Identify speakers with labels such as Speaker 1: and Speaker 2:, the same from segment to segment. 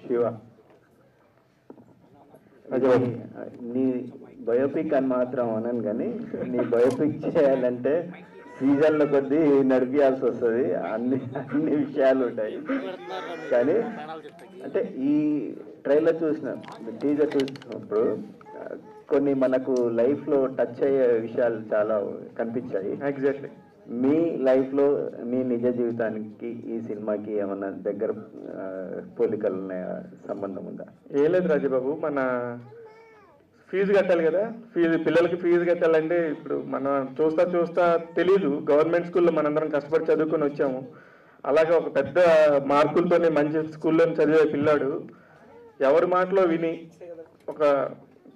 Speaker 1: శివ, నీ బయోపిక్ అని మాత్రం అనను, కానీ నీ బయోపిక్ చేయాలంటే సీజన్ల కొద్దీ నడిపించాల్సి వస్తుంది, అన్ని విషయాలు ఉంటాయి. కానీ అంటే ఈ ట్రైలర్ టీజర్ చూసినప్పుడు కొన్ని మనకు లైఫ్లో టచ్ అయ్యే విషయాలు చాలా కనిపించాయి.
Speaker 2: ఎగ్జాక్ట్లీ.
Speaker 1: మీ లైఫ్లో మీ నిజ జీవితానికి ఈ సినిమాకి ఏమన్నా దగ్గర పోలికలు ఉన్నాయా, సంబంధం ఉందా?
Speaker 2: ఏం లేదు రాజబాబు, మన ఫీజు కట్టాలి కదా, పిల్లలకి ఫీజు కట్టాలంటే ఇప్పుడు మనం చూస్తా తెలీదు. గవర్నమెంట్ స్కూల్లో మనందరం కష్టపడి చదువుకొని వచ్చాము. అలాగే ఒక పెద్ద మార్కులతోనే మంచి స్కూల్లో చదివే పిల్లాడు ఎవరి మాటలో విని ఒక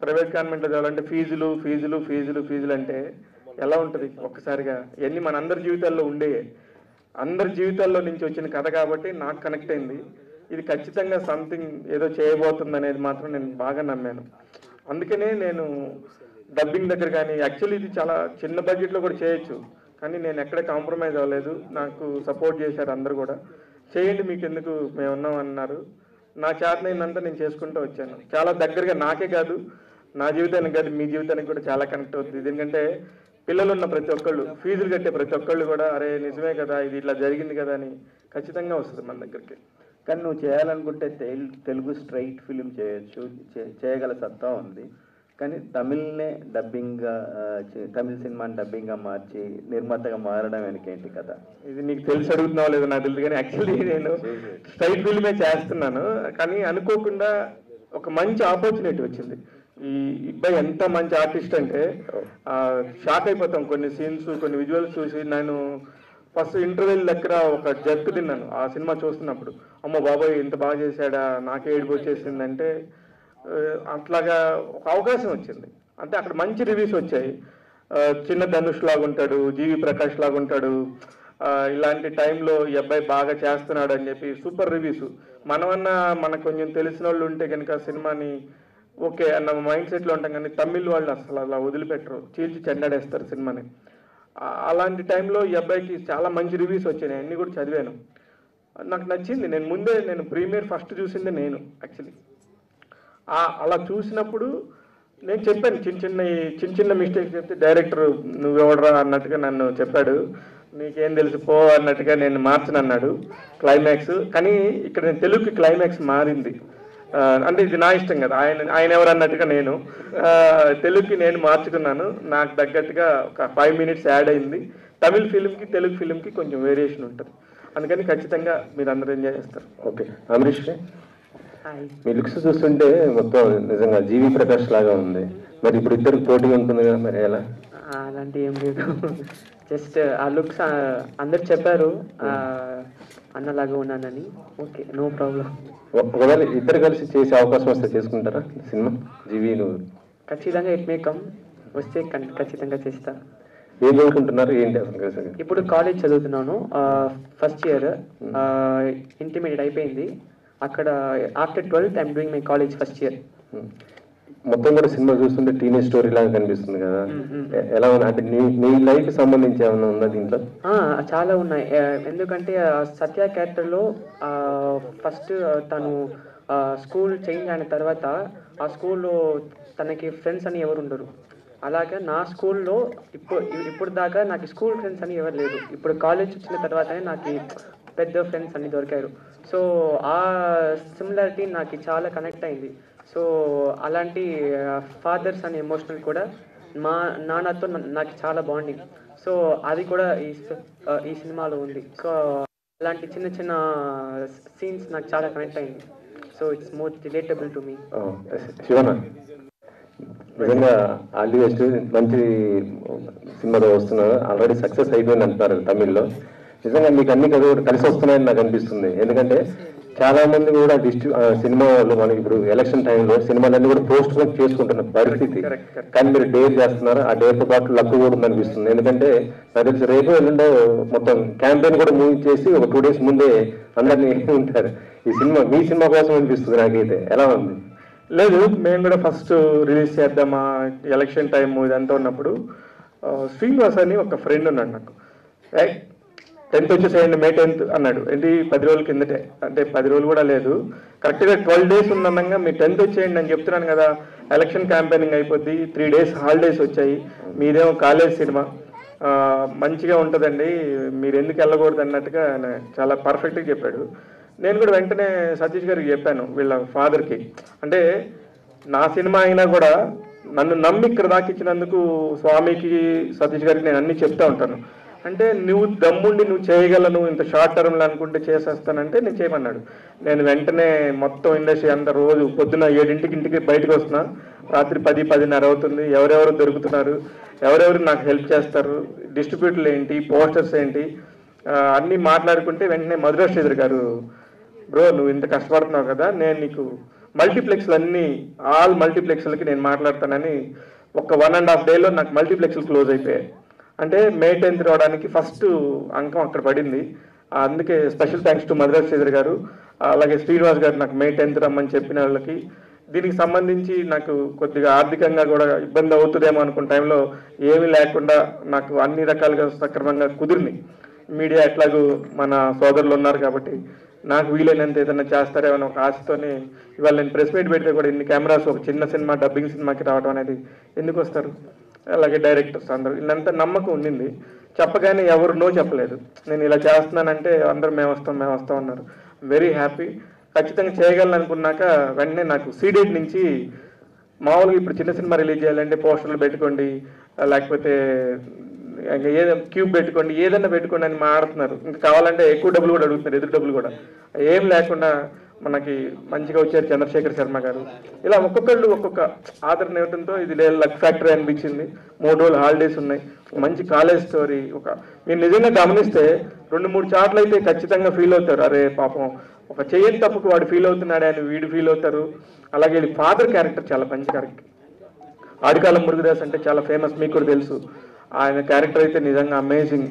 Speaker 2: ప్రైవేట్ కాన్వెంట్లో చదవాలంటే ఫీజులు అంటే ఎలా ఉంటుంది ఒక్కసారిగా? ఇవన్నీ మన అందరి జీవితాల్లో ఉండే, అందరి జీవితాల్లో నుంచి వచ్చిన కథ కాబట్టి నాకు కనెక్ట్ అయింది. ఇది ఖచ్చితంగా సంథింగ్ ఏదో చేయబోతుంది అనేది మాత్రం నేను బాగా నమ్మాను. అందుకనే నేను డబ్బింగ్ దగ్గర కానీ, యాక్చువల్లీ ఇది చాలా చిన్న బడ్జెట్లో కూడా చేయొచ్చు, కానీ నేను ఎక్కడ కాంప్రమైజ్ అవ్వలేదు. నాకు సపోర్ట్ చేశారు అందరు కూడా. చేయండి, మీకు ఎందుకు, మేము ఉన్నాం అన్నారు. నా చేతనైనంతా నేను చేసుకుంటూ వచ్చాను. చాలా దగ్గరగా, నాకే కాదు, నా జీవితానికి కాదు, మీ జీవితానికి కూడా చాలా కనెక్ట్ అవుతుంది. ఎందుకంటే పిల్లలు ఉన్న ప్రతి ఒక్కళ్ళు, ఫీజులు కట్టే ప్రతి ఒక్కళ్ళు కూడా అరే నిజమే కదా, ఇది ఇట్లా జరిగింది కదా అని ఖచ్చితంగా వస్తుంది మన దగ్గరికి.
Speaker 1: కానీ నువ్వు చేయాలనుకుంటే తెలుగు స్ట్రైట్ ఫిలిం చేయొచ్చు, చేయగల సత్తా ఉంది. కానీ తమిళ్నే డబ్బింగ్గా, తమిళ సినిమాని డబ్బింగ్గా మార్చి నిర్మాతగా మారడం వెనకేంటి కదా?
Speaker 2: ఇది నీకు తెలిసి అడుగుతున్నావు లేదో నాకు తెలియదు, కానీ యాక్చువల్లీ నేను స్ట్రైట్ ఫిల్మే చేస్తున్నాను. కానీ అనుకోకుండా ఒక మంచి ఆపర్చునిటీ వచ్చింది. ఈ అబ్బాయి ఎంత మంచి ఆర్టిస్ట్ అంటే షాక్ అయిపోతాం కొన్ని సీన్స్, కొన్ని విజువల్స్ చూసి. నేను ఫస్ట్ ఇంటర్వెల్ దగ్గర ఒక జర్క్ తిన్నాను ఆ సినిమా చూస్తున్నప్పుడు. అమ్మ బాబాయ్ ఇంత బాగా చేశాడా, నాకే ఏడుపు వచ్చేసిందంటే అట్లాగా ఒక అవకాశం వచ్చింది. అంటే అక్కడ మంచి రివ్యూస్ వచ్చాయి. చిన్న ధనుష్ లాగా ఉంటాడు, జీవి ప్రకాష్ లాగా ఉంటాడు, ఇలాంటి టైంలో ఈ అబ్బాయి బాగా చేస్తున్నాడు అని చెప్పి సూపర్ రివ్యూస్. మనమన్నా మనకు కొంచెం తెలిసిన వాళ్ళు ఉంటే కనుక సినిమాని ఓకే అన్న మైండ్ సెట్లో ఉంటాం, కానీ తమిళ్ వాళ్ళు అసలు అలా వదిలిపెట్టరు, చీల్చి చెండాడేస్తారు సినిమాని. అలాంటి టైంలో ఈ అబ్బాయికి చాలా మంచి రివ్యూస్ వచ్చాయి, అన్నీ కూడా చదివాను, నాకు నచ్చింది. నేను ప్రీమియర్ ఫస్ట్ చూసిందే నేను యాక్చువల్లీ. అలా చూసినప్పుడు నేను చెప్పాను, చిన్న చిన్న మిస్టేక్స్ చెప్తే డైరెక్టర్ నువ్వెవడరా అన్నట్టుగా నన్ను చెప్పాడు. నీకేం తెలుసు పో అన్నట్టుగా నేను మార్చనన్నాడు క్లైమాక్స్. కానీ ఇక్కడ నేను తెలుగుకి క్లైమాక్స్ మారింది. అంటే ఇది నా ఇష్టం కదా, ఆయన ఎవరు అన్నట్టుగా నేను తెలుగుకి నేను మార్చుకున్నాను. నాకు తగ్గట్టుగా ఒక 5 minutes యాడ్ అయింది. తమిళ ఫిలింకి తెలుగు ఫిలింకి కొంచెం వేరియేషన్ ఉంటుంది, అందుకని ఖచ్చితంగా మీరు అందరూ ఎంజాయ్ చేస్తారు.
Speaker 3: ఓకే అమరీష్, మీ లుక్స్ చూస్తుంటే మొత్తం నిజంగా జీవి ప్రకాష్ లాగా ఉంది. మరి ఇప్పుడు ఇద్దరు పోటీ ఉంటుంది కదా, మరి ఎలా?
Speaker 4: అలాంటి ఏం లేదు, జస్ట్ ఆ లుక్స్ అందరు చెప్పారు అన్నలాగా ఉన్నానని. Okay, no problem.
Speaker 3: ఒకవేళ ఇద్దరు కలిసి చేసే అవకాశం వస్తే చేసుకుంటారా సినిమా? జీవి నువ్వు
Speaker 4: ఖచ్చితంగా ఇట్ మే కమ్, వస్తే ఖచ్చితంగా చేస్తా.
Speaker 3: ఏం చదువుకుంటున్నారు ఏంటి అసలు?
Speaker 4: ఇప్పుడు కాలేజ్ చదువుతున్నాను, ఫస్ట్ ఇయర్, ఇంటర్మీడియట్ అయిపోయింది. అక్కడ after 12th I'm doing my college first year.
Speaker 3: మొత్తం కూడా సినిమా చూస్తుంటే టీనేజ్ స్టోరీ లాగా కనిపిస్తుంది కదా, ఎలా ఉంది? అంటే నీ లైఫ్ సంబంధించి ఏమైనా ఉందా దీంట్లో?
Speaker 4: చాలా ఉన్నాయి. ఎందుకంటే సత్య క్యారెక్టర్లో ఫస్ట్ తను స్కూల్ చేంజ్ అయిన తర్వాత ఆ స్కూల్లో తనకి ఫ్రెండ్స్ అని ఎవరు ఉండరు. అలాగే నా స్కూల్లో ఇప్పుడు దాకా నాకు స్కూల్ ఫ్రెండ్స్ అని ఎవరు లేరు. ఇప్పుడు కాలేజ్ వచ్చిన తర్వాతనే నాకు పెద్ద ఫ్రెండ్స్ అన్ని దొరికారు. సో ఆ సిమిలారిటీ నాకు చాలా కనెక్ట్ అయింది. సో అలాంటి ఫాదర్స్ అనే ఎమోషనల్ కూడా మా నాన్నతో నాకు చాలా బాండింగ్. సో అది కూడా ఈ సినిమాలో ఉంది. సో అలాంటి చిన్న చిన్న సీన్స్ నాకు చాలా కనెక్ట్ అయింది. So it's more relatable to me.
Speaker 3: శివనా, నిజంగా ఆల్ ది బెస్ట్. మంచి సినిమాలో వస్తున్నారు, ఆల్రెడీ సక్సెస్ అయిపోయింది అంటున్నారు తమిళ్లో. నిజంగా మీకు అన్ని కలిసి వస్తున్నాయని నాకు అనిపిస్తుంది. ఎందుకంటే చాలా మంది కూడా సినిమా వాళ్ళు మనకి ఇప్పుడు ఎలక్షన్ టైంలో సినిమాలన్నీ కూడా పోస్ట్ పోన్ చేసుకుంటున్న పరిస్థితి, కానీ మీరు డేర్ చేస్తున్నారు. ఆ డేర్తో పాటు లక్ కూడా ఉందనిపిస్తుంది. ఎందుకంటే నాకు తెలిసి రేపు ఎల్లుండో మొత్తం క్యాంపెయిన్ కూడా మూవ్ చేసి ఒక 2 days ముందే అందరినీ ఉంటారు. ఈ సినిమా మీ సినిమా కోసం అనిపిస్తుంది నాకైతే. ఎలా ఉంది?
Speaker 2: లేదు, మేము కూడా ఫస్ట్ రిలీజ్ చేద్దామా ఎలక్షన్ టైం ఇదంతా ఉన్నప్పుడు శ్రీనివాస్ అని ఒక ఫ్రెండ్ ఉన్నాడు నాకు. 10th వచ్చేసేయండి, May 10th అన్నాడు. ఏంటి 10 రోజుల కిందటే, అంటే 10 రోజులు కూడా లేదు, కరెక్ట్గా 12 days ఉందన్నాగా మీరు 10th వచ్చేయండి అని చెప్తున్నాను కదా. ఎలక్షన్ క్యాంపెయినింగ్ అయిపోద్ది, 3 days హాలిడేస్ వచ్చాయి, మీదేమో కాలేజ్ సినిమా, మంచిగా ఉంటుందండి, మీరు ఎందుకు వెళ్ళకూడదు అన్నట్టుగా ఆయన చాలా పర్ఫెక్ట్గా చెప్పాడు. నేను కూడా వెంటనే సతీష్ గారికి చెప్పాను, వీళ్ళ ఫాదర్కి, అంటే నా సినిమా అయినా కూడా నన్ను నమ్మి ఇక్కడ దాకిచ్చినందుకు స్వామికి, సతీష్ గారికి నేను అన్ని చెప్తా ఉంటాను. అంటే నువ్వు దమ్ముండి నువ్వు చేయగలను, ఇంత షార్ట్ టర్మ్లో అనుకుంటే చేసేస్తానంటే నేను చేయమన్నాడు. నేను వెంటనే మొత్తం ఇండస్ట్రీ అంతా రోజు పొద్దున 7 ఇంటికి బయటకు వస్తున్నా, రాత్రి 10-10:30 అవుతుంది, ఎవరెవరు దొరుకుతున్నారు, ఎవరెవరు నాకు హెల్ప్ చేస్తారు, డిస్ట్రిబ్యూటర్లు ఏంటి, పోస్టర్స్ ఏంటి, అన్నీ మాట్లాడుకుంటే వెంటనే మధురా శ్రీధర్ గారు, బ్రో నువ్వు ఇంత కష్టపడుతున్నావు కదా, నేను నీకు మల్టీప్లెక్స్లు అన్నీ ఆల్ మల్టీప్లెక్స్లకి నేను మాట్లాడతానని ఒక 1.5 days నాకు మల్టీప్లెక్స్లు క్లోజ్ అయిపోయాయి. అంటే May 10th రావడానికి ఫస్ట్ అంకం అక్కడ పడింది. అందుకే special thanks to Madhura Sridhar గారు, అలాగే శ్రీనివాస్ గారు నాకు May 10th రమ్మని చెప్పిన వాళ్ళకి. దీనికి సంబంధించి నాకు కొద్దిగా ఆర్థికంగా కూడా ఇబ్బంది అవుతుందేమో అనుకున్న టైంలో ఏమీ లేకుండా నాకు అన్ని రకాలుగా సక్రమంగా కుదిరిని. మీడియా ఎట్లాగూ మన సోదరులు ఉన్నారు కాబట్టి నాకు వీలైనంత ఏదైనా చేస్తారేమో అని ఒక ఆశతోనే ఇవాళ నేను ప్రెస్ మీట్ పెడితే కూడా ఇన్ని కెమెరాస్ ఒక చిన్న సినిమా, డబ్బింగ్ సినిమాకి రావడం అనేది ఎందుకు వస్తారు, అలాగే డైరెక్టర్స్ అందరూ వీళ్ళంతా నమ్మకం ఉండింది. చెప్పగానే ఎవరు నో చెప్పలేదు. నేను ఇలా చేస్తున్నానంటే అందరూ మేము వస్తాం అన్నారు. Very happy. ఖచ్చితంగా చేయగలను అనుకున్నాక వెంటనే నాకు సీడెడ్ నుంచి మామూలుగా ఇప్పుడు చిన్న సినిమా రిలీజ్ చేయాలంటే పోస్టర్లు పెట్టుకోండి, లేకపోతే ఏదో క్యూబ్ పెట్టుకోండి, ఏదన్నా పెట్టుకోండి అని మాడుతున్నారు. ఇంకా కావాలంటే ఎక్కువ డబ్బులు కూడా అడుగుతున్నారు, ఎదురు డబ్బులు కూడా. ఏం లేకుండా మనకి మంచిగా వచ్చారు చంద్రశేఖర్ శర్మ గారు. ఇలా ఒక్కొక్కళ్ళు ఒక్కొక్క ఆదరణ ఇవ్వడంతో ఇది లక్ ఫ్యాక్టరీ అనిపించింది. 3 రోజులు హాలిడేస్ ఉన్నాయి, మంచి కాలేజ్ స్టోరీ. మీరు నిజంగా గమనిస్తే 2-3 చాట్లు అయితే ఖచ్చితంగా ఫీల్ అవుతారు, అరే పాపం ఒక చేయని తప్పుకు వాడు ఫీల్ అవుతున్నాడే అని వీడు ఫీల్ అవుతారు. అలాగే ఫాదర్ క్యారెక్టర్ చాలా మంచి క్యారెక్టర్. ఆదికాలం మురుగదాస్ అంటే చాలా ఫేమస్, మీకు కూడా తెలుసు. ఆయన క్యారెక్టర్ అయితే నిజంగా అమేజింగ్.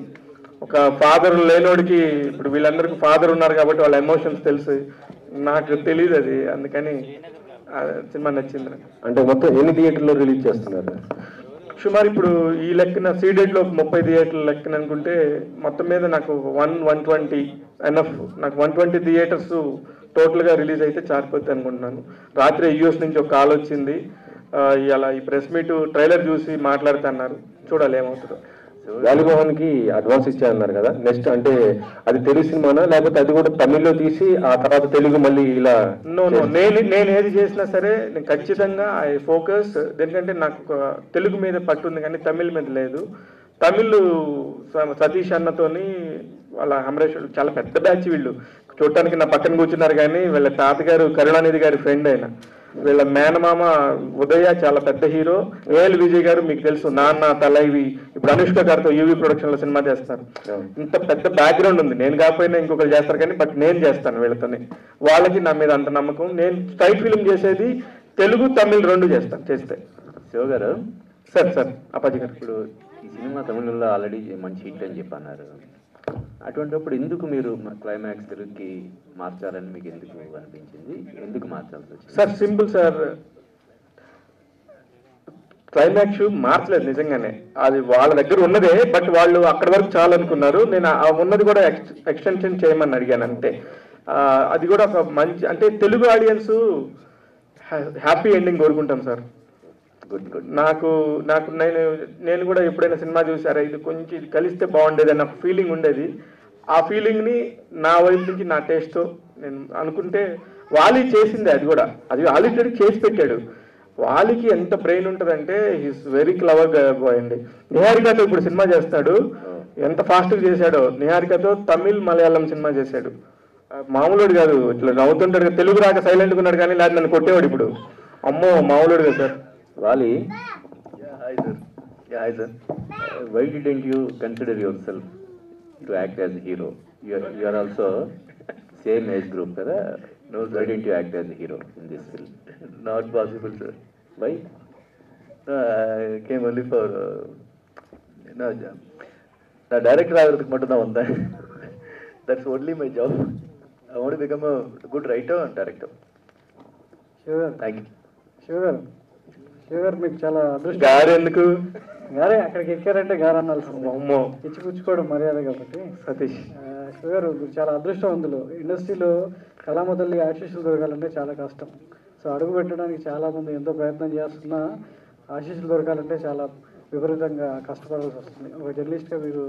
Speaker 2: ఒక ఫాదర్ లేనోడికి, ఇప్పుడు వీళ్ళందరికీ ఫాదర్ ఉన్నారు కాబట్టి వాళ్ళ ఎమోషన్స్ తెలుసు, నాకు తెలియదు అది, అందుకని సినిమా నచ్చింది నాకు.
Speaker 3: అంటే మొత్తం ఎన్ని థియేటర్లో రిలీజ్ చేస్తున్నారు?
Speaker 2: సుమారు ఇప్పుడు ఈ లెక్కన సీడెడ్లో 30 థియేటర్ల లెక్కన అనుకుంటే మొత్తం మీద నాకు 120 ఎన్ఎఫ్. నాకు 120 థియేటర్స్ టోటల్గా రిలీజ్ అయితే చారిపోద్ది అనుకుంటున్నాను. రాత్రి యూఎస్ నుంచి ఒక కాల్ వచ్చింది, ఇలా ఈ ప్రెస్ మీట్ ట్రైలర్ చూసి మాట్లాడుతున్నారు, చూడాలి ఏమవుతుందో.
Speaker 3: గాలిమోహన్కి అడ్వాన్స్ ఇచ్చారన్నారు కదా, నెక్స్ట్ అంటే అది తెలుగు సినిమానా లేకపోతే అది కూడా తమిళ్లో తీసి ఆ తర్వాత తెలుగు మళ్ళీ ఇలా?
Speaker 2: నో, నేను ఏది చేసినా సరే నేను ఖచ్చితంగా ఐ ఫోకస్. ఎందుకంటే నాకు ఒక తెలుగు మీద పట్టుంది కానీ తమిళ్ మీద లేదు. తమిళ్ సతీష్ అన్నతోని వాళ్ళ అమరేశ్వర్ చాలా పెద్ద బ్యాచ్, వీళ్ళు చూడటానికి నా పక్కన కూర్చున్నారు కానీ వీళ్ళ తాతగారు కరుణానిధి గారి ఫ్రెండ్ అయిన, వీళ్ళ మేనమామ ఉదయ చాలా పెద్ద హీరో, ఏఎల్ విజయ్ గారు మీకు తెలుసు, నాన్న తలైవి, ఇప్పుడు అనుష్క గారితో యూవీ ప్రొడక్షన్ లో సినిమా చేస్తారు. ఇంత పెద్ద బ్యాక్గ్రౌండ్ ఉంది. నేను కాకపోయినా ఇంకొకరు చేస్తారు కానీ బట్ నేను చేస్తాను వీళ్ళతోనే. వాళ్ళకి నా మీద అంత నమ్మకం. నేను స్ట్రైట్ ఫిల్మ్ చేసేది తెలుగు తమిళ్ 2 చేస్తాను చేస్తే.
Speaker 1: శివ గారు,
Speaker 2: సార్ అప్పాజీ గారు,
Speaker 1: ఇప్పుడు ఈ సినిమా తమిళంలో ఆల్రెడీ మంచి హిట్ అని చెప్పన్నారు. అటువంటిప్పుడు ఎందుకు మీరు క్లైమాక్స్ తెలుగుకి మార్చాలని మీకు ఎందుకు అనిపించింది, ఎందుకు మార్చాల్సి వచ్చింది?
Speaker 2: సార్ సింపుల్ సార్, క్లైమాక్స్ మార్చలేదు నిజంగానే, అది వాళ్ళ దగ్గర ఉన్నదే. బట్ వాళ్ళు అక్కడి వరకు చాలు అనుకున్నారు. నేను ఆ ఉన్నది కూడా ఎక్స్టెన్షన్ చేయమని అడిగాను అంతే. అది కూడా ఒక మంచి, అంటే తెలుగు ఆడియన్స్ హ్యాపీ ఎండింగ్ కోరుకుంటాం సార్.
Speaker 1: గుడ్.
Speaker 2: నేను కూడా ఎప్పుడైనా సినిమా చూసారా, ఇది కొంచెం ఇది కలిస్తే బాగుండేది అన్న ఫీలింగ్ ఉండేది. ఆ ఫీలింగ్ని నా వైపు నుంచి నా టేస్ట్తో నేను అనుకుంటే, వాలి చేసింది అది కూడా, అది ఆల్రెడీ చేసి పెట్టాడు. వాలికి ఎంత బ్రెయిన్ ఉంటుందంటే హీస్ వెరీ క్లవర్ బాయ్ అండి. నిహారికతో ఇప్పుడు సినిమా చేస్తాడు, ఎంత ఫాస్ట్గా చేశాడో. నిహారికతో తమిళ్ మలయాళం సినిమా చేశాడు. మామూలుడు కాదు, ఇట్లా నవ్వుతుంటాడు. తెలుగు రాక సైలెంట్గా ఉన్నాడు కానీ లేదా నన్ను కొట్టేవాడు. ఇప్పుడు అమ్మో మామూలుడు కదా సార్.
Speaker 3: వాలి,
Speaker 1: Hi sir. Why didn't you consider yourself to act as a hero? You are also same age group, kada? No, why didn't you act as a hero in this film? Not possible, sir. Why? I came only for the director ஆகிறதுக்கு மட்டும் தான் வந்தேன். That's only my job. I want to become a good writer and director.
Speaker 2: Sure.
Speaker 1: Thank you.
Speaker 2: Sure.
Speaker 5: శివగారు మీకు చాలా అదృష్టం.
Speaker 2: గారు ఎందుకు
Speaker 5: గారే అక్కడికి ఎక్కారంటే గారు అనాల్సింది.
Speaker 2: అమ్మో
Speaker 5: ఇచ్చిపుచ్చుకోవడం మర్యాద కాబట్టి.
Speaker 2: సతీష్
Speaker 5: శివగారు మీరు చాలా అదృష్టవంతులు. ఇండస్ట్రీలో కళామతల్లి ఆశీస్సులు దొరకాలంటే చాలా కష్టం. సో అడుగు పెట్టడానికి చాలామంది ఎంతో ప్రయత్నం చేస్తున్నా ఆశీస్సులు దొరకాలంటే చాలా విపరీతంగా కష్టపడాల్సి వస్తుంది. ఒక జర్నలిస్ట్గా మీరు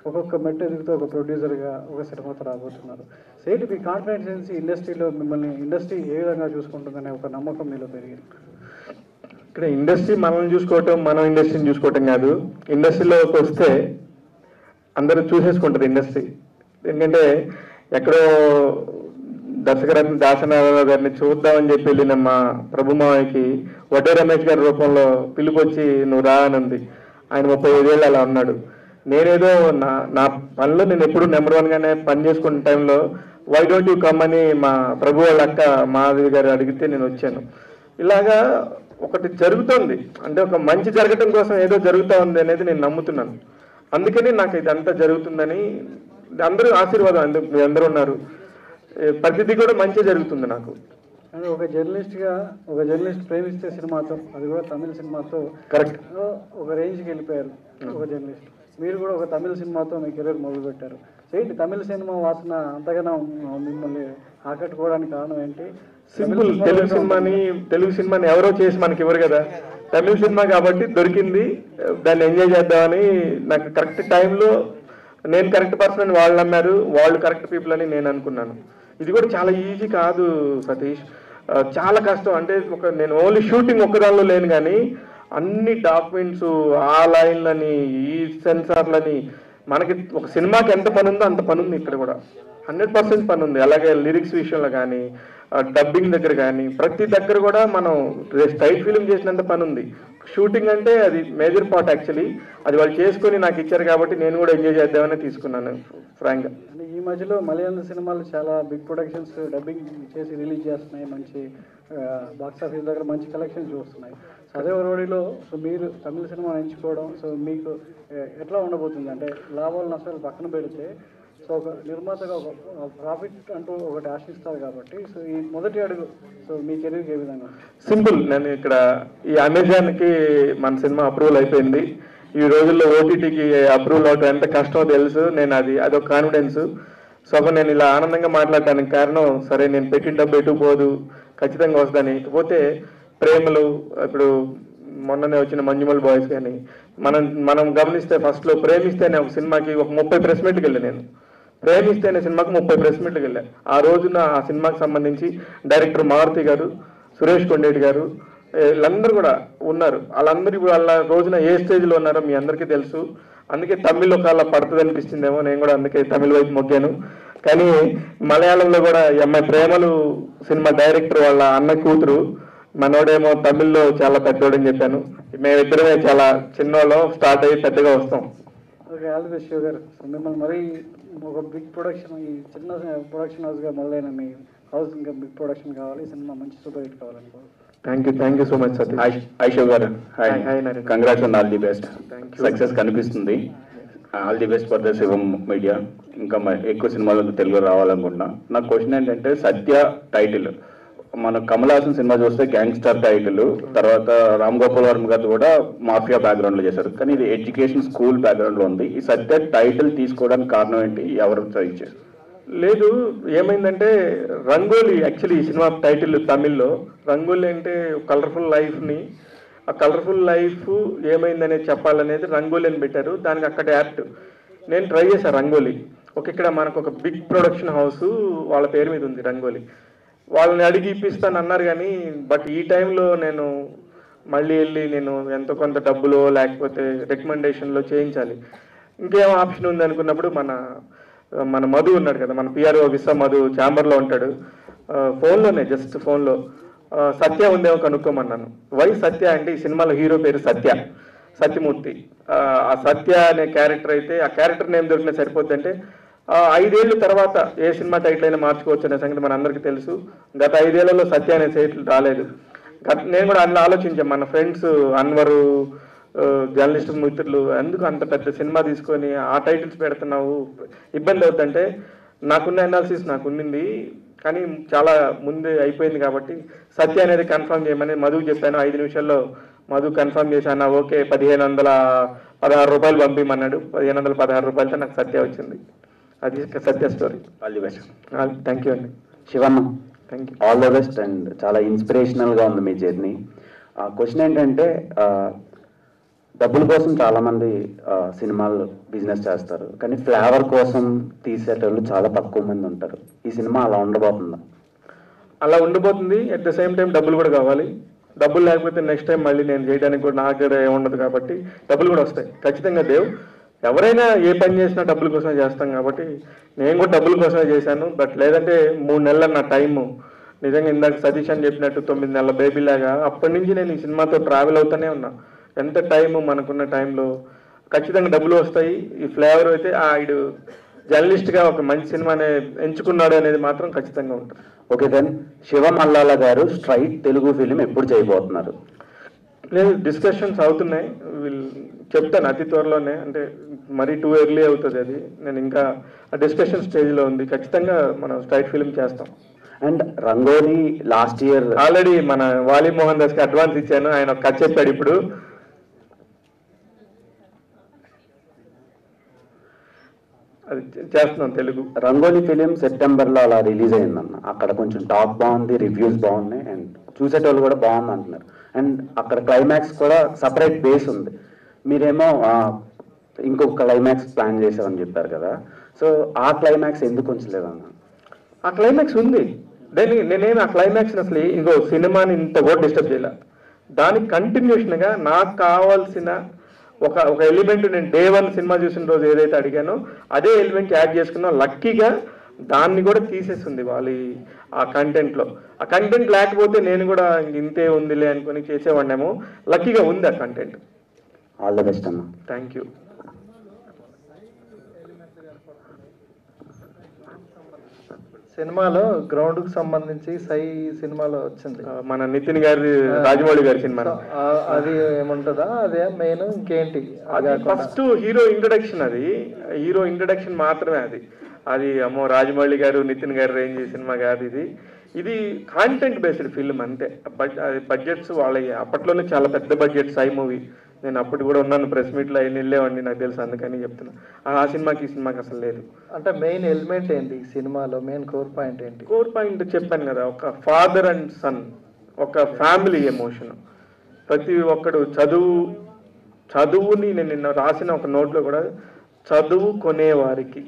Speaker 5: ఒక్కొక్క మెట్టు ఎదుగుతూ ఒక ప్రొడ్యూసర్గా ఒక సినిమాతో రాబోతున్నారు. సేటి మీ కాన్ఫిడెన్స్ ఇండస్ట్రీలో మిమ్మల్ని ఇండస్ట్రీ ఏ విధంగా చూసుకుంటుందనే ఒక నమ్మకం మీలో పెరిగింది.
Speaker 2: ఇక్కడ ఇండస్ట్రీ మనల్ని చూసుకోవటం, మనం ఇండస్ట్రీని చూసుకోవటం కాదు. ఇండస్ట్రీలోకి వస్తే అందరూ చూసేసుకుంటారు ఇండస్ట్రీ. ఎందుకంటే ఎక్కడో దర్శకరత్న దాసనారాయణ గారిని చూద్దామని చెప్పి వెళ్ళిన మా ప్రభుమావకి వడ్డే రమేష్ గారి రూపంలో పిలుపొచ్చి నువ్వు రా అని ఉంది. ఆయన 35 ఏళ్ళు అలా ఉన్నాడు. నేనేదో నా పనిలో నేను ఎప్పుడు నెంబర్ 1గానే పని చేసుకున్న టైంలో వై డోంట్ యూ కమ్ అని మా ప్రభు వాళ్ళ అక్క మాధవి గారు అడిగితే నేను వచ్చాను. ఇలాగా ఒకటి జరుగుతుంది అంటే ఒక మంచి జరగటం కోసం ఏదో జరుగుతూ ఉంది అనేది నేను నమ్ముతున్నాను. అందుకని నాకు ఇదంతా జరుగుతుందని అందరూ ఆశీర్వాదం. అందుకు మీ అందరూ ఉన్నారు. ప్రతిదీ కూడా మంచి జరుగుతుంది నాకు.
Speaker 5: అంటే ఒక జర్నలిస్ట్ ప్రేమిస్తే సినిమాతో, అది కూడా తమిళ సినిమాతో
Speaker 2: కరెక్ట్
Speaker 5: ఒక రేంజ్కి వెళ్ళిపోయారు. ఒక జర్నలిస్ట్ మీరు కూడా ఒక తమిళ సినిమాతో మీ కెరీర్ మొదలుపెట్టారు. ఏంటి తమిళ సినిమా వాసన అంతగానో మిమ్మల్ని ఆకట్టుకోవడానికి కారణం ఏంటి?
Speaker 2: సింపుల్. తెలుగు సినిమాని ఎవరో చేసి మనకి ఇవ్వరు కదా. తమిళ సినిమా కాబట్టి దొరికింది, దాన్ని ఎంజాయ్ చేద్దామని నాకు కరెక్ట్ టైంలో నేను కరెక్ట్ పర్సన్ అని వాళ్ళు నమ్మారు, వాళ్ళు కరెక్ట్ పీపుల్ అని నేను అనుకున్నాను. ఇది కూడా చాలా ఈజీ కాదు సతీష్, చాలా కష్టం. అంటే నేను ఓన్లీ షూటింగ్ ఒక్కదానిలో లేను కానీ అన్ని డాక్యుమెంట్స్, ఆ లైన్లని, ఈ సెన్సార్లని, మనకి ఒక సినిమాకి ఎంత పని ఉందో అంత పని ఉంది ఇక్కడ కూడా. 100% పని ఉంది. అలాగే లిరిక్స్ విషయంలో కానీ, డబ్బింగ్ దగ్గర కానీ, ప్రతి దగ్గర కూడా మనం స్టైల్ ఫిలిం చేసినంత పని ఉంది. షూటింగ్ అంటే అది మేజర్ పార్ట్ యాక్చువల్లీ. అది వాళ్ళు చేసుకొని నాకు ఇచ్చారు కాబట్టి నేను కూడా ఎంజాయ్ చేద్దామని తీసుకున్నాను ఫ్రాంక్గా.
Speaker 5: అంటే ఈ మధ్యలో మలయాళం సినిమాలు చాలా బిగ్ ప్రొడక్షన్స్ డబ్బింగ్ చేసి రిలీజ్ చేస్తున్నాయి. మంచి బాక్స్ ఆఫీస్ దగ్గర మంచి కలెక్షన్స్ వస్తున్నాయి. సో అదే రోడీలో సో మీరు తమిళ సినిమా ఎంచుకోవడం సో మీకు ఎట్లా ఉండబోతుంది? అంటే లాభాలు నష్టాలు పక్కన పెడితే సో ఒక నిర్మాతగా ఒక ప్రాఫిట్ అంటూ ఒకటి ఆశిస్తారు కాబట్టి సో ఈ మొదటి అడుగు సో మీ కెరీర్కి ఏ విధంగా?
Speaker 2: సింపుల్. నేను ఇక్కడ ఈ అమెజాన్కి మన సినిమా అప్రూవల్ అయిపోయింది. ఈ రోజుల్లో ఓటీటీకి అప్రూవల్ అవడం ఎంత కష్టమో తెలుసు. నేను అదొక కాన్ఫిడెన్స్. సో నేను ఇలా ఆనందంగా మాట్లాడటానికి కారణం, సరే నేను పెట్టిన డబ్బు ఎటు పోదు, ఖచ్చితంగా వస్తుందని. ఇకపోతే ప్రేమలు, ఇప్పుడు మొన్ననే వచ్చిన మంజుమల్ బాయ్స్ కానీ మనం గమనిస్తే ఫస్ట్లో ప్రేమిస్తేనే ఒక సినిమాకి ఒక 30 ప్రెస్ మీట్కి వెళ్ళాను. నేను ప్రేమిస్తేనే సినిమాకి 30 ప్రెస్ మీట్కి వెళ్ళాను. ఆ రోజున ఆ సినిమాకి సంబంధించి డైరెక్టర్ మారుతి గారు, సురేష్ కొండేటి గారు, వీళ్ళందరూ కూడా ఉన్నారు. వాళ్ళందరూ ఇప్పుడు వాళ్ళ రోజున ఏ స్టేజ్లో ఉన్నారో మీ అందరికీ తెలుసు. అందుకే తమిళ్లో కాళ్ళ పడుతుంది అనిపిస్తుందేమో, నేను కూడా అందుకే తమిళ వైపు మొగ్గాను. కానీ మలయాళంలో కూడా ఈ అమ్మాయి ప్రేమలు సినిమా డైరెక్టర్ వాళ్ళ అన్న కూతురు, మనోడేమో తమిళ్లో చాలా పెద్దోడని చెప్పాను. మేమిద్దరమే చాలా చిన్నోళ్ళం, స్టార్ట్ అయ్యి పెద్దగా వస్తాం.
Speaker 5: Okay, all the best Shiva గారు. సో మిమ్మల్ని మరీ ఒక బిగ్ ప్రొడక్షన్, ఈ చిన్న ప్రొడక్షన్ హౌస్గా మొదలైన మీ హౌస్ ఇంకా బిగ్ ప్రొడక్షన్ కావాలి, సినిమా మంచి సూపర్ హిట్ కావాలనుకో.
Speaker 2: Thank you so much Satish.
Speaker 6: Hi Shiva garu.
Speaker 2: Hi
Speaker 6: congrats and all the best. Success కనిపిస్తుంది. All the best for the Shivam media. ఇంకా ఎక్కువ సినిమాలు తెలుగు రావాలనుకుంటున్నా. నా క్వశ్చన్ ఏంటంటే, సత్య టైటిల్ మన కమల్ హాసన్ సినిమా చూస్తే గ్యాంగ్స్టర్ టైటిల్, తర్వాత రామ్ గోపాల్ వర్మ గారు కూడా మాఫియా బ్యాక్గ్రౌండ్ లో చేశారు, కానీ ఇది ఎడ్యుకేషన్ స్కూల్ బ్యాక్గ్రౌండ్ లో ఉంది. ఈ సత్య టైటిల్ తీసుకోవడానికి కారణం ఏంటి? ఎవరు ట్రై చేశారు?
Speaker 2: లేదు, ఏమైందంటే రంగోలీ యాక్చువల్లీ ఈ సినిమా టైటిల్ తమిళ్లో రంగోలీ అంటే కలర్ఫుల్ లైఫ్ని, ఆ కలర్ఫుల్ లైఫ్ ఏమైందనేది చెప్పాలనేది రంగోలీ అని పెట్టారు. దానికి అక్కడ యాప్ట్ నేను ట్రై చేశాను రంగోలీ. ఇక్కడ మనకు ఒక బిగ్ ప్రొడక్షన్ హౌస్ వాళ్ళ పేరు మీద ఉంది రంగోలీ. వాళ్ళని అడిగి ఇప్పిస్తాను అన్నారు కానీ బట్ ఈ టైంలో నేను మళ్ళీ వెళ్ళి నేను ఎంతో కొంత డబ్బులో లేకపోతే రికమెండేషన్లో చేయించాలి. ఇంకేం ఆప్షన్ ఉంది అనుకున్నప్పుడు మన మధు ఉన్నాడు కదా, మన పిఆర్ఓ విశ్వ మధు ఛాంబర్లో ఉంటాడు. ఫోన్లోనే జస్ట్ ఫోన్లో సత్య ఉందేమో కనుక్కోమన్నాను. వై సత్య అంటే ఈ సినిమాలో హీరో పేరు సత్యమూర్తి. ఆ సత్య అనే క్యారెక్టర్ అయితే ఆ క్యారెక్టర్ నేమ్ దొరికినా సరిపోద్ది. అంటే 5 ఏళ్ళ తర్వాత ఏ సినిమా టైటిల్ అయినా మార్చుకోవచ్చు అనే సంగతి మన అందరికీ తెలుసు. గత 5 ఏళ్లలో సత్య అనే టైటిల్ రాలేదు. నేను కూడా అందులో ఆలోచించాను, మన ఫ్రెండ్స్ అన్వరు జర్నలిస్ట్ మిత్రులు ఎందుకు అంత పెద్ద సినిమా తీసుకొని ఆ టైటిల్స్ పెడుతున్నావు, ఇబ్బంది అవుతుందంటే నాకున్న అనాలిసిస్ నాకు ఉండింది. కానీ చాలా ముందే అయిపోయింది కాబట్టి సత్య అనేది కన్ఫర్మ్ చేయమని మధుకు చెప్పాను. 5 నిమిషాల్లో మధు కన్ఫర్మ్ చేశాను. ఓకే 1516 రూపాయలు పంపిమన్నాడు. 1516 రూపాయలతో నాకు సత్య వచ్చింది. అది Satya story.
Speaker 6: All the best.
Speaker 2: Thank you అండి.
Speaker 7: Shivanna,
Speaker 2: thank you.
Speaker 7: All the best. And చాలా ఇన్స్పిరేషనల్గా ఉంది మీ జర్నీ. క్వశ్చన్ ఏంటంటే, డబ్బుల కోసం చాలామంది సినిమాలు బిజినెస్ చేస్తారు, కానీ ఫ్లేవర్ కోసం తీసేటోళ్ళు చాలా తక్కువ మంది ఉంటారు. ఈ సినిమా అలా ఉండబోతుందా?
Speaker 2: అలా ఉండిపోతుంది. అట్ ద సేమ్ టైం డబ్బులు కూడా కావాలి. డబ్బులు లేకపోతే నెక్స్ట్ టైం మళ్ళీ నేను చేయడానికి కూడా నాకు కూడా ఏముండదు కాబట్టి డబ్బులు కూడా వస్తాయి ఖచ్చితంగా. దేవ్ ఎవరైనా ఏ పని చేసినా డబ్బుల కోసమే చేస్తాం కాబట్టి నేను కూడా డబ్బుల కోసమే చేశాను. బట్ లేదంటే 3 నెలల నా టైము నిజంగా ఇందాక సతీష్ అని చెప్పినట్టు 9 నెలల బేబీ లాగా అప్పటి నుంచి నేను ఈ సినిమాతో ట్రావెల్ అవుతూనే ఉన్నా. ఎంత టైము మనకున్న టైంలో ఖచ్చితంగా డబ్బులు వస్తాయి. ఈ ఫ్లేవర్ అయితే ఆడు జర్నలిస్ట్గా ఒక మంచి సినిమాని ఎంచుకున్నాడు అనేది మాత్రం ఖచ్చితంగా ఉంటుంది.
Speaker 7: ఓకే దెన్, శివ మల్లాల గారు స్ట్రైట్ తెలుగు ఫిలిం ఎప్పుడు చేయబోతున్నారు?
Speaker 2: లేదు, డిస్కషన్స్ అవుతున్నాయి. వీళ్ళు చెప్తాను అతి త్వరలోనే. అంటే మరీ టూ ఎర్లీ అవుతుంది అది. నేను ఇంకా డిస్కషన్ స్టేజ్లో ఉంది. ఖచ్చితంగా మనం స్ట్రైట్ ఫిలిం చేస్తాం.
Speaker 7: And rangoli last year
Speaker 2: already మన వాలి మోహన్ దాస్కి అడ్వాన్స్ ఇచ్చాను. ఆయన ఒక కథ చెప్పాడు. ఇప్పుడు అది చేస్తున్నాం తెలుగు.
Speaker 7: రంగోలీ ఫిలిం సెప్టెంబర్లో అలా రిలీజ్ అయిందన్న. అక్కడ కొంచెం టాక్ బాగుంది, రివ్యూస్ బాగున్నాయి, అండ్ చూసేటోళ్ళు కూడా బాగుంది అంటున్నారు. అండ్ అక్కడ క్లైమాక్స్ కూడా సపరేట్ బేస్ ఉంది. మీరేమో ఇంకొక క్లైమాక్స్ ప్లాన్ చేసామని చెప్పారు కదా, సో ఆ క్లైమాక్స్ ఎందుకు ఉంచలేదన్న?
Speaker 2: ఆ క్లైమాక్స్ ఉంది. నేనేమి ఆ క్లైమాక్స్ అసలు ఇంకో సినిమాని ఇంత కూడా డిస్టర్బ్ చేయలే. దానికి కంటిన్యూషన్గా నాకు కావాల్సిన ఒక ఎలిమెంట్ నేను డే 1 సినిమా చూసిన రోజు ఏదైతే అడిగానో అదే ఎలిమెంట్ యాడ్ చేసుకున్నా. లక్కీగా దాన్ని కూడా తీసేస్తుంది వాళ్ళు ఆ కంటెంట్లో. ఆ కంటెంట్ లేకపోతే నేను కూడా ఇంతే ఉందిలే అనుకుని చేసేవాడినేమో. లక్కీగా ఉంది ఆ కంటెంట్.
Speaker 7: ఆల్ ద బెస్ట్ అన్న.
Speaker 2: Thank you.
Speaker 8: సినిమాలో గ్రౌండ్కి సంబంధించి సై సినిమాలో వచ్చింది
Speaker 2: మన నితిన్ గారి రాజమౌళి గారి సినిమా.
Speaker 8: అది ఏముంటుందా? అదే మెయిన్ ఇంకేంటి?
Speaker 2: అది ఫస్ట్ హీరో ఇంట్రడక్షన్. అది హీరో ఇంట్రడక్షన్ మాత్రమే. అది అమ్మో రాజమౌళి గారు నితిన్ గారు రేంజ్ సినిమా కాదు ఇది. ఇది కాంటెంట్ బేస్డ్ ఫిల్మ్ అంతే. బడ్జెట్స్ వాళ్ళ అప్పట్లోనే చాలా పెద్ద బడ్జెట్ సై మూవీ. నేను అప్పుడు కూడా ఉన్నాను, ప్రెస్ మీట్లో అయిన వెళ్ళేవాడిని, నాకు తెలుసు, అందుకని చెప్తున్నా. ఆ సినిమాకి ఈ సినిమాకి అసలు లేదు.
Speaker 8: అంటే మెయిన్ ఎలిమెంట్ ఏంటి ఈ సినిమాలో? మెయిన్ కోర్ పాయింట్ ఏంటి?
Speaker 2: కోర్ పాయింట్ చెప్పాను కదా, ఒక ఫాదర్ అండ్ సన్, ఒక ఫ్యామిలీ ఎమోషన్. ప్రతి ఒక్కడు చదువుని నేను నిన్న రాసిన ఒక నోట్లో కూడా చదువుకునేవారికి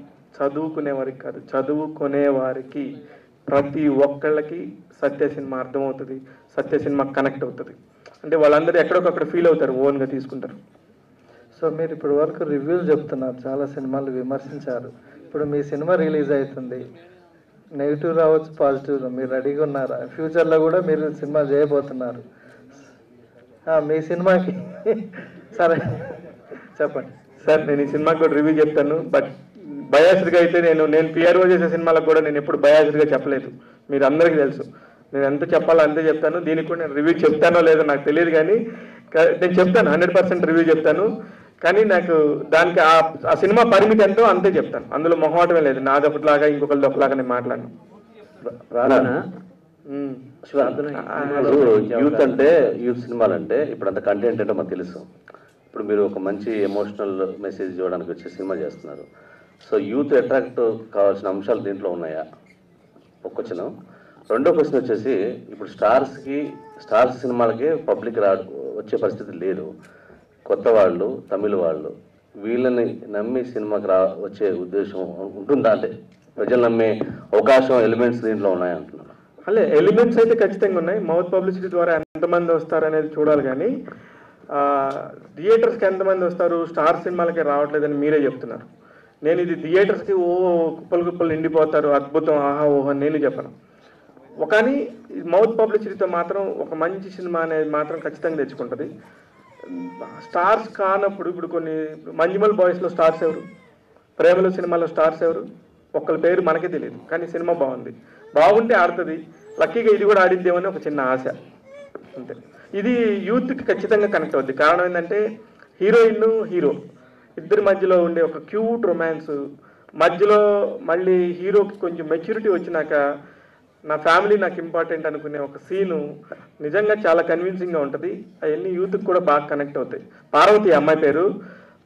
Speaker 2: కాదు, చదువుకునేవారికి ప్రతి ఒక్కళ్ళకి సత్య సినిమా అర్థమవుతుంది, సత్య సినిమా కనెక్ట్ అవుతుంది. అంటే వాళ్ళందరూ ఎక్కడొకక్కడ ఫీల్ అవుతారు, ఓన్గా తీసుకుంటారు.
Speaker 8: సో మీరు ఇప్పటి వరకు రివ్యూస్ చెప్తున్నారు, చాలా సినిమాలు విమర్శించారు. ఇప్పుడు మీ సినిమా రిలీజ్ అవుతుంది, నెగిటివ్ రావచ్చు, పాజిటివ్. మీరు రెడీగా ఉన్నారా? ఫ్యూచర్లో కూడా మీరు సినిమా చేయబోతున్నారు. మీ సినిమాకి సరే చెప్పండి
Speaker 2: సార్. నేను ఈ సినిమాకి కూడా రివ్యూ చెప్తాను. బట్ బయాస్డ్గా అయితే నేను పిఆర్ఓ చేసే సినిమాలకు కూడా నేను ఎప్పుడు బయాస్డ్గా చెప్పలేదు. మీరు అందరికీ తెలుసు, నేను ఎంత చెప్పాలో అంతే చెప్తాను. దీనికి కూడా నేను రివ్యూ చెప్తానో లేదో నాకు తెలియదు, కానీ నేను చెప్తాను, 100% రివ్యూ చెప్తాను. కానీ నాకు దానికి ఆ సినిమా పరిమితి ఎంతో అంతే చెప్తాను. అందులో మొహమాటమే లేదు. నాది ఒకటిలాగా ఇంకొకరిది ఒకలాగా నేను మాట్లాడను.
Speaker 9: యూత్ అంటే యూత్ సినిమాలు అంటే ఇప్పుడు అంత కంటెంట్ అంటే మనకు తెలుసు. ఇప్పుడు మీరు ఒక మంచి ఎమోషనల్ మెసేజ్ ఇవ్వడానికి వచ్చే సినిమా చేస్తున్నారు. సో యూత్ అట్రాక్ట్ కావాల్సిన అంశాలు దీంట్లో ఉన్నాయా? ఒక క్వశ్చన్. రెండో క్వశ్చన్ వచ్చేసి, ఇప్పుడు స్టార్స్ సినిమాలకి పబ్లిక్ వచ్చే పరిస్థితి లేదు. కొత్త వాళ్ళు, తమిళ వాళ్ళు, వీళ్ళని నమ్మి సినిమాకి వచ్చే ఉద్దేశం ఉంటుందా? అంటే ప్రజలు నమ్మే అవకాశం, ఎలిమెంట్స్ దీంట్లో ఉన్నాయా అంటున్నాను.
Speaker 2: అలే ఎలిమెంట్స్ అయితే ఖచ్చితంగా ఉన్నాయి. మౌత్ పబ్లిసిటీ ద్వారా ఎంతమంది వస్తారు అనేది చూడాలి. కానీ థియేటర్స్కి ఎంతమంది వస్తారు, స్టార్ సినిమాలకి రావట్లేదని మీరే చెప్తున్నారు. నేను ఇది థియేటర్స్కి కుప్పలు నిండిపోతారు, అద్భుతం, ఆహా ఓహో నేను చెప్పను. కానీ మౌత్ పబ్లిసిటీతో మాత్రం ఒక మంచి సినిమా అనేది మాత్రం ఖచ్చితంగా తెచ్చుకుంటుంది. స్టార్స్ కానప్పుడు ఇప్పుడు కొన్ని మంజుమల్ బాయ్స్లో స్టార్స్ ఎవరు, ప్రేమలో సినిమాలో స్టార్స్ ఎవరు, ఒక్కరి పేరు మనకే తెలియదు. కానీ సినిమా బాగుంటే ఆడుతుంది. లక్కీగా ఇది కూడా ఆడిద్దేమని ఒక చిన్న ఆశ అంతే. ఇది యూత్కి ఖచ్చితంగా కనెక్ట్ అవుద్ది. కారణం ఏంటంటే హీరోయిన్, హీరో ఇద్దరి మధ్యలో ఉండే ఒక క్యూట్ రొమాన్స్, మధ్యలో మళ్ళీ హీరోకి కొంచెం మెచ్యూరిటీ వచ్చినాక నా ఫ్యామిలీ నాకు ఇంపార్టెంట్ అనుకునే ఒక సీను నిజంగా చాలా కన్విన్సింగ్గా ఉంటుంది. అవన్నీ యూత్కి కూడా బాగా కనెక్ట్ అవుతాయి. పార్వతి అమ్మాయి పేరు,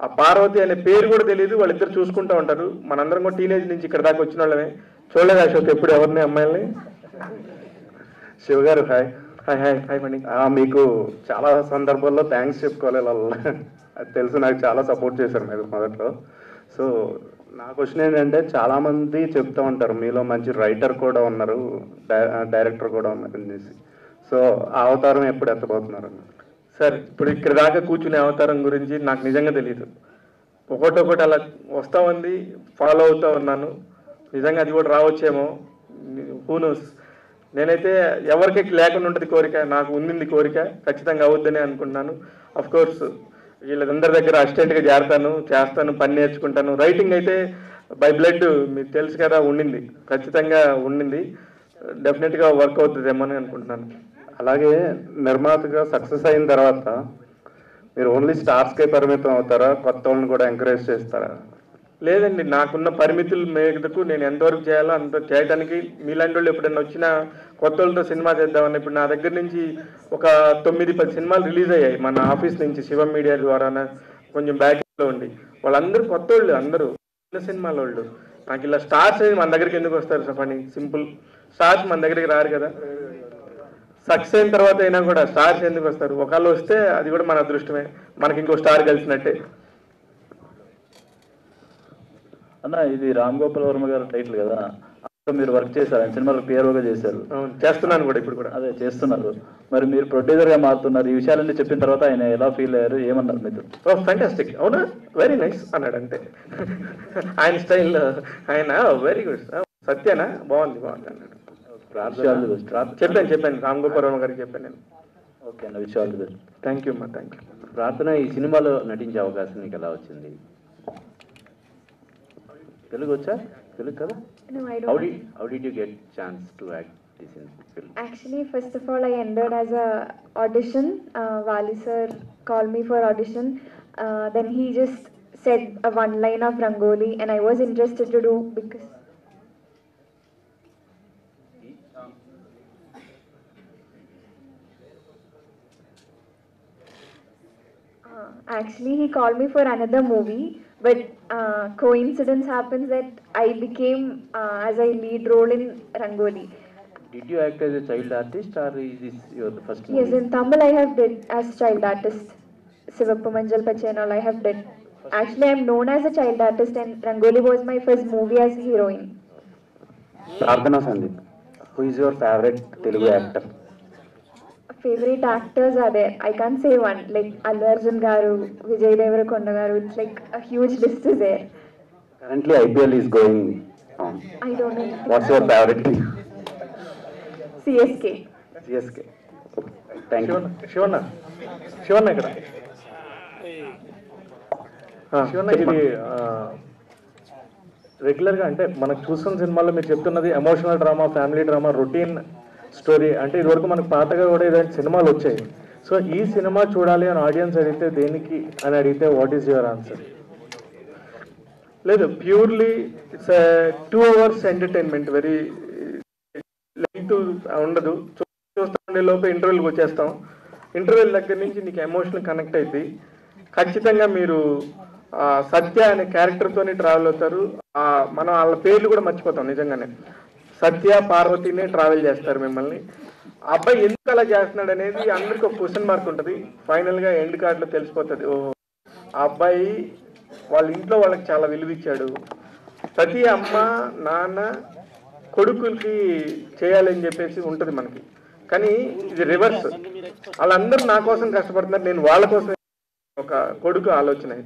Speaker 2: ఆ పార్వతి అనే పేరు కూడా తెలియదు, వాళ్ళిద్దరు చూసుకుంటూ ఉంటారు. మనందరం కూడా టీనేజ్ నుంచి ఇక్కడ దాకా వచ్చిన వాళ్ళమే. చూడలేదు అశోక్ ఎప్పుడు ఎవరిని అమ్మాయిల్ని.
Speaker 1: Shiva garu hi.
Speaker 2: Hi hi hi మణి.
Speaker 1: మీకు చాలా సందర్భాల్లో థ్యాంక్స్ చెప్పుకోవాలి. అది తెలుసు, నాకు చాలా సపోర్ట్ చేశారు మీరు మొదట్లో. సో నా క్వశ్చన్ ఏంటంటే, చాలామంది చెప్తూ ఉంటారు మీలో మంచి రైటర్ కూడా ఉన్నారు, డైరెక్టర్ కూడా ఉన్నారు అనేసి. సో ఆ అవతారం ఎప్పుడు ఎత్తబోతున్నారు?
Speaker 2: సార్ ఇప్పుడు ఇక్కడ దాకా కూర్చునే అవతారం గురించి నాకు నిజంగా తెలియదు. ఒకటొకటి అలా వస్తూ ఉంది, ఫాలో అవుతూ ఉన్నాను. నిజంగా అది కూడా రావచ్చేమో, హూ నోస్. నేనైతే ఎవరికి లేకుండా ఉంటుంది కోరిక, నాకు ఉండింది కోరిక, ఖచ్చితంగా అవుద్దని అనుకుంటున్నాను. అఫ్ కోర్స్ వీళ్ళందరి దగ్గర అసిస్టెంట్గా చేస్తాను, పని నేర్చుకుంటాను. రైటింగ్ అయితే బై బ్లడ్ మీకు తెలుసు కదా, ఉండింది, ఖచ్చితంగా ఉండింది. డెఫినెట్గా వర్క్ అవుతుందేమో అని అనుకుంటున్నాను.
Speaker 1: అలాగే నిర్మాతగా సక్సెస్ అయిన తర్వాత మీరు ఓన్లీ స్టార్స్కే పరిమితం అవుతారా, కొత్త వాళ్ళని కూడా ఎంకరేజ్ చేస్తారా?
Speaker 2: లేదండి, నాకున్న పరిమితుల మేరకు నేను ఎంతవరకు చేయాలో అంత చేయడానికి. మీలాంటి వాళ్ళు ఎప్పుడైనా వచ్చినా కొత్త వాళ్ళతో సినిమా చేద్దామని, ఇప్పుడు నా దగ్గర నుంచి ఒక 9-10 సినిమాలు రిలీజ్ అయ్యాయి మన ఆఫీస్ నుంచి, శివం మీడియా ద్వారా కొంచెం బ్యాక్లో ఉండి. వాళ్ళందరూ కొత్త వాళ్ళు, అందరూ చిన్న సినిమాల వాళ్ళు. నాకు ఇలా స్టార్స్ మన దగ్గరికి ఎందుకు వస్తారు చెప్పండి? సింపుల్, స్టార్స్ మన దగ్గరికి రారు కదా. సక్సెస్ అయిన తర్వాత అయినా కూడా స్టార్స్ ఎందుకు వస్తారు? ఒకళ్ళు వస్తే అది కూడా మన అదృష్టమే, మనకి ఇంకో స్టార్ కలిసినట్టే.
Speaker 10: అన్న, ఇది రామ్ గోపాల్ వర్మ గారు టైటిల్ కదా, అక్కడ మీరు వర్క్ చేశారు, ఆయన సినిమాలో పిఆర్ఓగా చేశారు.
Speaker 2: చేస్తున్నాను కూడా, ఇప్పుడు కూడా
Speaker 10: అదే చేస్తున్నారు. మరి మీరు ప్రొడ్యూసర్గా మారుతున్నారు, ఈ విషయాలన్నీ చెప్పిన తర్వాత ఆయన ఎలా ఫీల్ అయ్యారు, ఏమన్నారు మీతో?
Speaker 2: ఫ్యాంటాస్టిక్, అవునా, వెరీ నైస్ అన్నాడు అంతే. ఆయన స్టైల్, ఆయన వెరీ గుడ్, సత్యనా బాగుంది అన్నాడు. చెప్పాను రామ్ గోపాల్ వర్మ గారికి చెప్పాను నేను.
Speaker 10: ఓకే అన్న, wish all the best.
Speaker 2: Thank you అమ్మా, థ్యాంక్ యూ.
Speaker 11: ప్రార్థన, ఈ సినిమాలో నటించే అవకాశం నీకు ఎలా వచ్చింది? తెలుగు వచ్చా? తెలుగు కదా?
Speaker 12: No, I don't.
Speaker 11: How did you get chance to act this in film?
Speaker 12: Actually, first of all, I entered as a audition. Wali sir called me for audition. Then he just said a one line of Rangoli, and I was interested to do because. Actually, he called me for another movie, but coincidence happens that I became as a lead role in Rangoli.
Speaker 11: Did you act as a child artist, or is this your first movie?
Speaker 12: Yes, in Tamil I have did as child artist. Sivappu Manjal Pachi and all I have did. Actually, I am known as a child artist, and Rangoli was my first movie as heroine.
Speaker 7: Prardhana Sandeep, who is your favorite Telugu actor?
Speaker 12: Favorite actors are there. I can't say one. Like Allu Arjun garu, Vijay Deverakonda garu. It's like a huge list is there.
Speaker 7: Currently IPL is going on.
Speaker 12: I don't know.
Speaker 7: What's your favorite team?
Speaker 12: CSK.
Speaker 7: CSK. Thank you.
Speaker 2: Shivanna ఇక్కడ. శివన్న, ఇది రెగ్యులర్గా అంటే మనకు చూస్తున్న సినిమాల్లో మీరు చెప్తున్నది emotional drama, family drama, routine story. అంటే ఇదివరకు మనకు పాతగా కూడా ఏదైనా సినిమాలు వచ్చాయి. సో ఈ సినిమా చూడాలి అని ఆడియన్స్ అడిగితే దేనికి అని అడిగితే వాట్ ఈస్ యువర్ ఆన్సర్? లేదు, purely it's 2 hours entertainment, very length ఉండదు. చూస్తూ ఉండే లోపు ఇంటర్వ్యూలకు వచ్చేస్తాం. ఇంటర్వ్యూల దగ్గర నుంచి నీకు ఎమోషనల్ కనెక్ట్ అయితే ఖచ్చితంగా మీరు సత్య అనే క్యారెక్టర్తోనే ట్రావెల్ అవుతారు. మనం వాళ్ళ పేర్లు కూడా మర్చిపోతాం. నిజంగానే సత్య, పార్వతినే ట్రావెల్ చేస్తారు మిమ్మల్ని. ఆ అబ్బాయి ఎందుకు అలా చేస్తున్నాడు అనేది అందరికి ఒక క్వశ్చన్ మార్క్ ఉంటుంది. ఫైనల్గా ఎండ్ కార్డులో తెలిసిపోతుంది, ఓహో ఆ అబ్బాయి వాళ్ళ ఇంట్లో వాళ్ళకి చాలా విలువ ఇచ్చాడు. ప్రతి అమ్మ నాన్న కొడుకులకి చేయాలని చెప్పేసి ఉంటుంది మనకి, కానీ ఇది రివర్స్. వాళ్ళందరూ నా కోసం కష్టపడుతున్నారు, నేను వాళ్ళ కోసం. ఒక కొడుకు ఆలోచన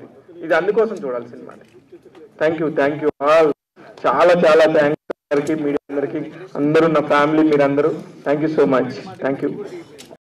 Speaker 2: ఇది అందుకోసం చూడాలి సినిమాని. Thank you all. చాలా థ్యాంక్స్ అందరికీ, మీడియా అందరికీ, అందరూ నా ఫ్యామిలీ, మీరందరూ. Thank you so much. Thank you.